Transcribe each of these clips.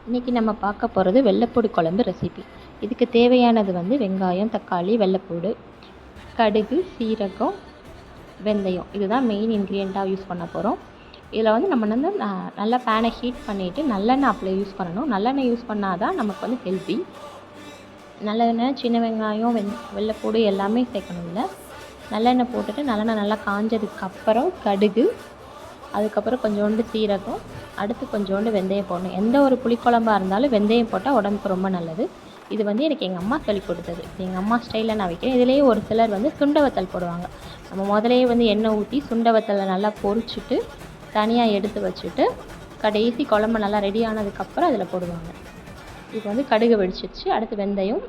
இன்றைக்கி நம்ம பார்க்க போகிறது வெள்ளைப்பூடு குழம்பு ரெசிபி. இதுக்கு தேவையானது வந்து வெங்காயம், தக்காளி, வெள்ளைப்பூடு, கடுகு, சீரகம், வெந்தயம். இதுதான் மெயின் இன்க்ரீடியண்ட்டாக யூஸ் பண்ண போகிறோம். இதில் வந்து நம்ம வந்து நல்லா பேனை ஹீட் பண்ணிவிட்டு நல்லெண்ணெய் அப்பளை யூஸ் பண்ணணும். நல்லெண்ணெய் யூஸ் பண்ணால் தான் நமக்கு வந்து ஹெல்த்தி. நல்லெண்ணெய், சின்ன வெங்காயம், வெள்ளைப்பூடு எல்லாமே சேர்க்கணும். இல்லை நல்லெண்ணெய் போட்டுட்டு நல்லெண்ணெய் நல்லா காஞ்சதுக்கப்புறம் கடுகு, அதுக்கப்புறம் கொஞ்சோண்டு சீரகம், அடுத்து கொஞ்சோண்டு வெந்தயம் போடணும். எந்த ஒரு புளிக்குழம்பாக இருந்தாலும் வெந்தயம் போட்டால் உடம்புக்கு ரொம்ப நல்லது. இது வந்து எனக்கு எங்கள் அம்மா சொல்லி கொடுத்தது. எங்கள் அம்மா ஸ்டைலில் நான் வைக்கிறேன். இதிலேயே ஒரு சிலர் வந்து சுண்டவத்தல் போடுவாங்க. நம்ம முதலையே வந்து எண்ணெய் ஊற்றி சுண்டவத்தலை நல்லா பொரிச்சிட்டு தனியாக எடுத்து வச்சுட்டு கடைசி குழம்பு நல்லா ரெடி ஆனதுக்கப்புறம் அதில் போடுவாங்க. இப்போ வந்து கடுகு வெடிச்சிருச்சு. அடுத்து வெந்தயம்,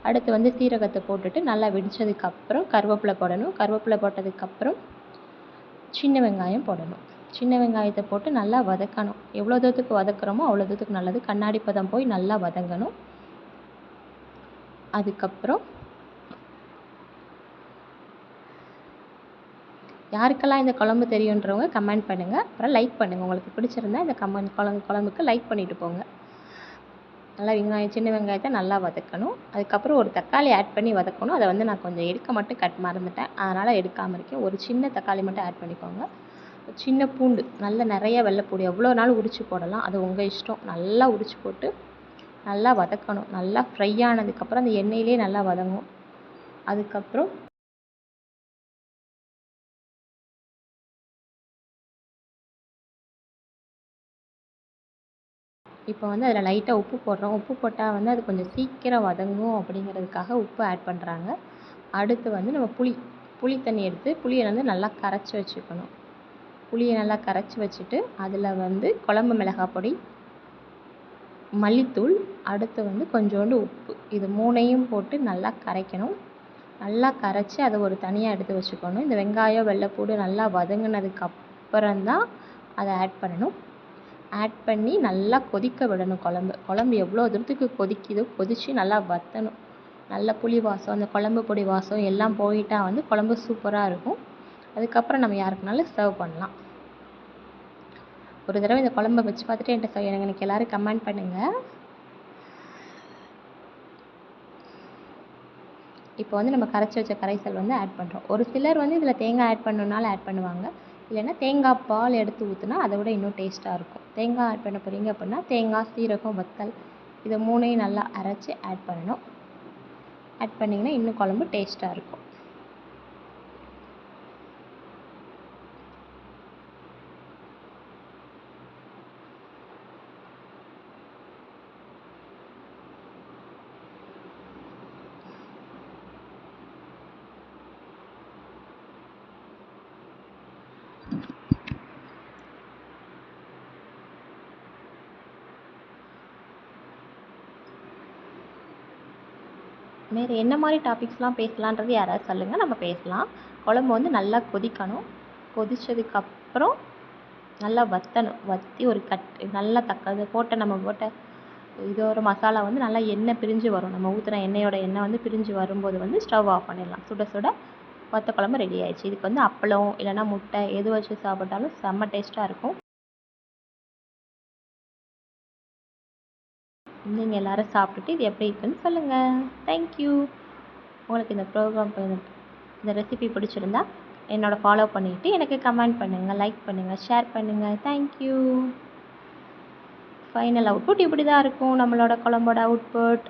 அடுத்து வந்து சீரகத்தை போட்டுட்டு நல்லா வெடித்ததுக்கப்புறம் கருவேப்பிலை போடணும். கருவேப்பிலை போட்டதுக்கப்புறம் சின்ன வெங்காயம் போடணும். சின்ன வெங்காயத்தை போட்டு நல்லா வதக்கணும். எவ்வளோ தூரத்துக்கு வதக்குறோமோ அவ்வளோ தூரத்துக்கு நல்லது. கண்ணாடி பதம் போய் நல்லா வதங்கணும். அதுக்கப்புறம் யாருக்கெல்லாம் இந்த குழம்பு தெரியுன்றவங்க கமெண்ட் பண்ணுங்கள். அப்புறம் லைக் பண்ணுங்கள். உங்களுக்கு பிடிச்சிருந்தா இந்த குழம்புக்கு லைக் பண்ணிவிட்டு போங்க. நல்லா சின்ன வெங்காயத்தை நல்லா வதக்கணும். அதுக்கப்புறம் ஒரு தக்காளி ஆட் பண்ணி வதக்கணும். அதை வந்து நான் கொஞ்சம் எடுக்க மட்டும் மறந்துட்டேன், அதனால் எடுக்காமல் இருக்கேன். ஒரு சின்ன தக்காளி மட்டும் ஆட் பண்ணிக்கோங்க. சின்ன பூண்டு, நிறைய வெள்ளைப்பூடு எவ்வளோ நாளும் உரித்து போடலாம், அது உங்கள் இஷ்டம். நல்லா உரித்து போட்டு நல்லா வதக்கணும். நல்லா ஃப்ரை ஆனதுக்கப்புறம் அந்த எண்ணெயிலே நல்லா வதங்கும். அதுக்கப்புறம் இப்போ வந்து அதில் லைட்டாக உப்பு போடுறோம். உப்பு போட்டால் வந்து அது கொஞ்சம் சீக்கிரம் வதங்கும் அப்படிங்கிறதுக்காக உப்பு ஆட் பண்ணுறாங்க. அடுத்து வந்து நம்ம புளி தண்ணி எடுத்து புளியை வந்து நல்லா கரைச்சி வச்சுக்கணும். புளியை நல்லா கரைச்சி வச்சுட்டு அதில் வந்து குழம்பு மிளகாய் பொடி, மல்லித்தூள், அடுத்து வந்து கொஞ்சோண்டு உப்பு, இது மூணையும் போட்டு நல்லா கரைக்கணும். நல்லா கரைச்சி அதை ஒரு தனியாக எடுத்து வச்சுக்கணும். இந்த வெங்காயம், வெள்ளைப்பூடு நல்லா வதங்கினதுக்கப்புறம்தான் அதை ஆட் பண்ணணும். ஆட் பண்ணி நல்லா கொதிக்க விடணும். குழம்பு எவ்வளோ தூரத்துக்கு கொதிக்குதோ கொதித்து நல்லா வற்றணும். நல்ல புளி வாசம், அந்த குழம்பு பொடி வாசம் எல்லாம் போயிட்டால் வந்து குழம்பு சூப்பராக இருக்கும். அதுக்கப்புறம் நம்ம யாருக்குனாலும் சர்வ் பண்ணலாம். ஒரு தடவை இந்த குழம்பை வச்சு பார்த்துட்டு என்கிட்ட எனக்கு எல்லோரும் கமெண்ட் பண்ணுங்கள். இப்போ வந்து நம்ம கரைச்சி வச்ச கரைசல் வந்து ஆட் பண்ணுறோம். ஒரு சிலர் வந்து இதில் தேங்காய் ஆட் பண்ணணுன்னாலும் ஆட் பண்ணுவாங்க. இல்லைன்னா தேங்காய் பால் எடுத்து ஊற்றினா அதை விட இன்னும் டேஸ்ட்டாக இருக்கும். தேங்காய் ஆட் பண்ண போகிறீங்க அப்படின்னா தேங்காய், சீரகம், வத்தல் இதை மூணையும் நல்லா அரைச்சி ஆட் பண்ணணும். ஆட் பண்ணிங்கன்னா இன்னும் குழம்பு டேஸ்ட்டாக இருக்கும். வேறு என்ன மாதிரி டாபிக்ஸ்லாம் பேசலான்றது யாராவது சொல்லுங்கள், நம்ம பேசலாம். குழம்பு வந்து நல்லா கொதிக்கணும். கொதித்ததுக்கப்புறம் நல்லா வற்றணும். வற்றி ஒரு நல்லா நம்ம போட்ட இது ஒரு மசாலா வந்து நல்லா எண்ணெய் பிரிஞ்சு வரும். நம்ம ஊற்றுன எண்ணெய் வந்து பிரிஞ்சு வரும்போது வந்து ஸ்டவ் ஆஃப் பண்ணிடலாம். சுட சுட வத்த குழம்பு ரெடி ஆயிடுச்சு. இதுக்கு வந்து அப்பளம் இல்லைன்னா முட்டை எது வச்சு சாப்பிட்டாலும் செம்ம டேஸ்ட்டாக இருக்கும். நீங்கள் எல்லோரும் சாப்பிட்டுட்டு இது எப்படி இருக்குன்னு சொல்லுங்கள். தேங்க்யூ. உங்களுக்கு இந்த ரெசிபி பிடிச்சிருந்தா என்னோட ஃபாலோ பண்ணிவிட்டு எனக்கு கமெண்ட் பண்ணுங்கள், லைக் பண்ணுங்கள், ஷேர் பண்ணுங்கள். தேங்க்யூ. ஃபைனல் அவுட்புட் இப்படி தான் இருக்கும் நம்மளோட குழம்போட அவுட்புட்.